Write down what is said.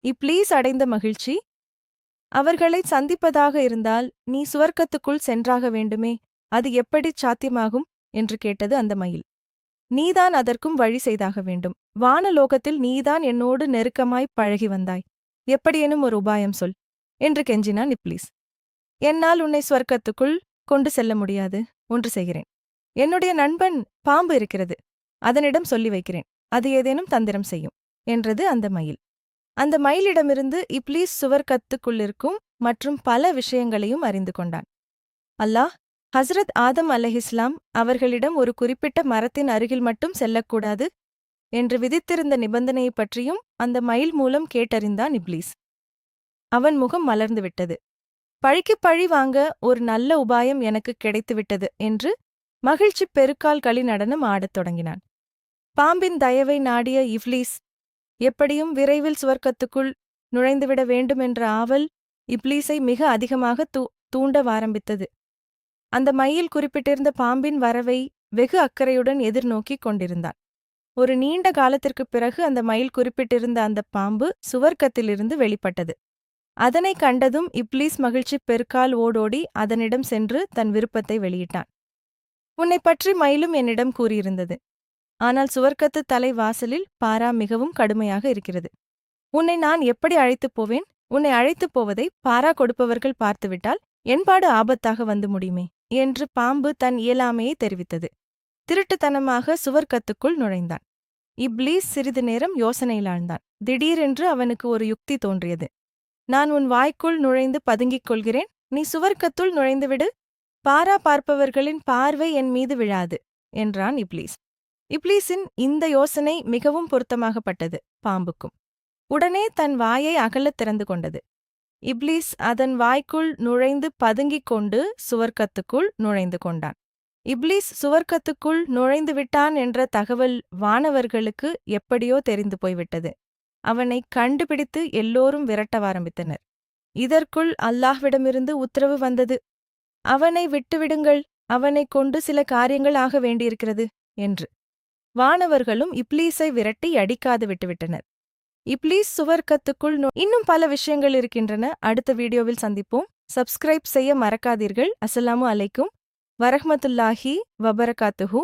இப்ளீஸ் அடைந்த மகிழ்ச்சி, அவர்களைச் சந்திப்பதாக இருந்தால் நீ சுவர்க்கத்துக்குள் சென்றாக வேண்டுமே, அது எப்படிச் சாத்தியமாகும் என்று கேட்டது அந்த மயில். நீதான் அதற்கும் வழி செய்தாக வேண்டும். வானலோகத்தில் நீதான் என்னோடு நெருக்கமாய்ப் பழகி வந்தாய். எப்படியேனும் ஒரு உபாயம் சொல் என்று கெஞ்சினான் இப்ளீஸ். என்னால் உன்னை சுவர்க்கத்துக்குள் கொண்டு செல்ல முடியாது. ஒன்று செய்கிறேன். என்னுடைய நண்பன் பாம்பு இருக்கிறது. அதனிடம் சொல்லி வைக்கிறேன். அது ஏதேனும் தந்திரம் செய்யும் என்றது அந்த மயில். அந்த மயிலிடமிருந்து இப்ளீஸ் சுவர்க்கத்துக்குள்ளிருக்கும் மற்றும் பல விஷயங்களையும் அறிந்து கொண்டான். அல்லாஹ் ஹஸ்ரத் ஆதம் அலைஹிஸ்லாம் அவர்களிடம் ஒரு குறிப்பிட்ட மரத்தின் அருகில் மட்டும் செல்லக்கூடாது என்று விதித்திருந்த நிபந்தனையைப் பற்றியும் அந்த மயில் மூலம் கேட்டறிந்தான் இப்ளீஸ். அவன் முகம் மலர்ந்துவிட்டது. பழிக்குப் பழி வாங்க ஒரு நல்ல உபாயம் எனக்கு கிடைத்துவிட்டது என்று மகிழ்ச்சி பெருக்கால் களி நடனம் ஆடத் தொடங்கினான். பாம்பின் தயவை நாடிய இப்ளீஸ் எப்படியும் விரைவில் சுவர்க்கத்துக்குள் நுழைந்துவிட வேண்டுமென்ற ஆவல் இப்ளீஸை மிக அதிகமாக தூண்ட ஆரம்பித்தது. அந்த மயில் குறிப்பிட்டிருந்த பாம்பின் வரவை வெகு அக்கறையுடன் எதிர்நோக்கிக் கொண்டிருந்தான். ஒரு நீண்ட காலத்திற்குப் பிறகு அந்த மயில் குறிப்பிட்டிருந்த அந்த பாம்பு சுவர்க்கத்திலிருந்து வெளிப்பட்டது. அதனைக் கண்டதும் இப்ளீஸ் மகிழ்ச்சி பெருக்கால் ஓடோடி அதனிடம் சென்று தன் விருப்பத்தை வெளியிட்டான். உன்னைப் பற்றி மயிலும் என்னிடம் கூறியிருந்தது. ஆனால் சுவர்க்கத்து தலை வாசலில் பாரா மிகவும் கடுமையாக இருக்கிறது. உன்னை நான் எப்படி அழைத்துப் போவேன்? உன்னை அழைத்துப் போவதை பாரா கொடுப்பவர்கள் பார்த்துவிட்டால் என்பாடு ஆபத்தாக வந்து முடியுமே என்று பாம்பு தன் இயலாமையை தெரிவித்தது. திருட்டுத்தனமாக சுவர்க்கத்துக்குள் நுழைந்தான். இப்ளீஸ் சிறிது நேரம் யோசனையில் ஆழ்ந்தான். திடீரென்று அவனுக்கு ஒரு யுக்தி தோன்றியது. நான் உன் வாய்க்குள் நுழைந்து பதுங்கிக் கொள்கிறேன். நீ சுவர்க்கத்துள் நுழைந்துவிடு. பாரா பார்ப்பவர்களின் பார்வை என் மீது விழாது என்றான் இப்ளீஸ். இப்ளீஸின் இந்த யோசனை மிகவும் பொருத்தமாகப்பட்டது பாம்புக்கும். உடனே தன் வாயை அகலத் திறந்து கொண்டது. இப்ளீஸ் அதன் வாய்க்குள் நுழைந்து பதுங்கிக் கொண்டு சுவர்க்கத்துக்குள் நுழைந்து கொண்டான். இப்ளீஸ் சுவர்க்கத்துக்குள் நுழைந்து விட்டான் என்ற தகவல் வானவர்களுக்கு எப்படியோ தெரிந்து போய்விட்டது. அவனை கண்டுபிடித்து எல்லோரும் விரட்டவாரம்பித்தனர். இதற்குள் அல்லாஹ்விடமிருந்து உத்தரவு வந்தது. அவனை விட்டுவிடுங்கள், அவனைக் கொண்டு சில காரியங்கள் ஆக வேண்டியிருக்கிறது என்று. வானவர்களும் இப்ளீஸை விரட்டி அடிக்காது விட்டுவிட்டனர். இப்ளீஸ் சுவர்க்கத்துக்குள் இன்னும் பல விஷயங்கள் இருக்கின்றன. அடுத்த வீடியோவில் சந்திப்போம். சப்ஸ்கிரைப் செய்ய மறக்காதீர்கள். அஸ்ஸலாமு அலைக்கும் வரஹ்மத்துல்லாஹி வபரகாத்துஹு.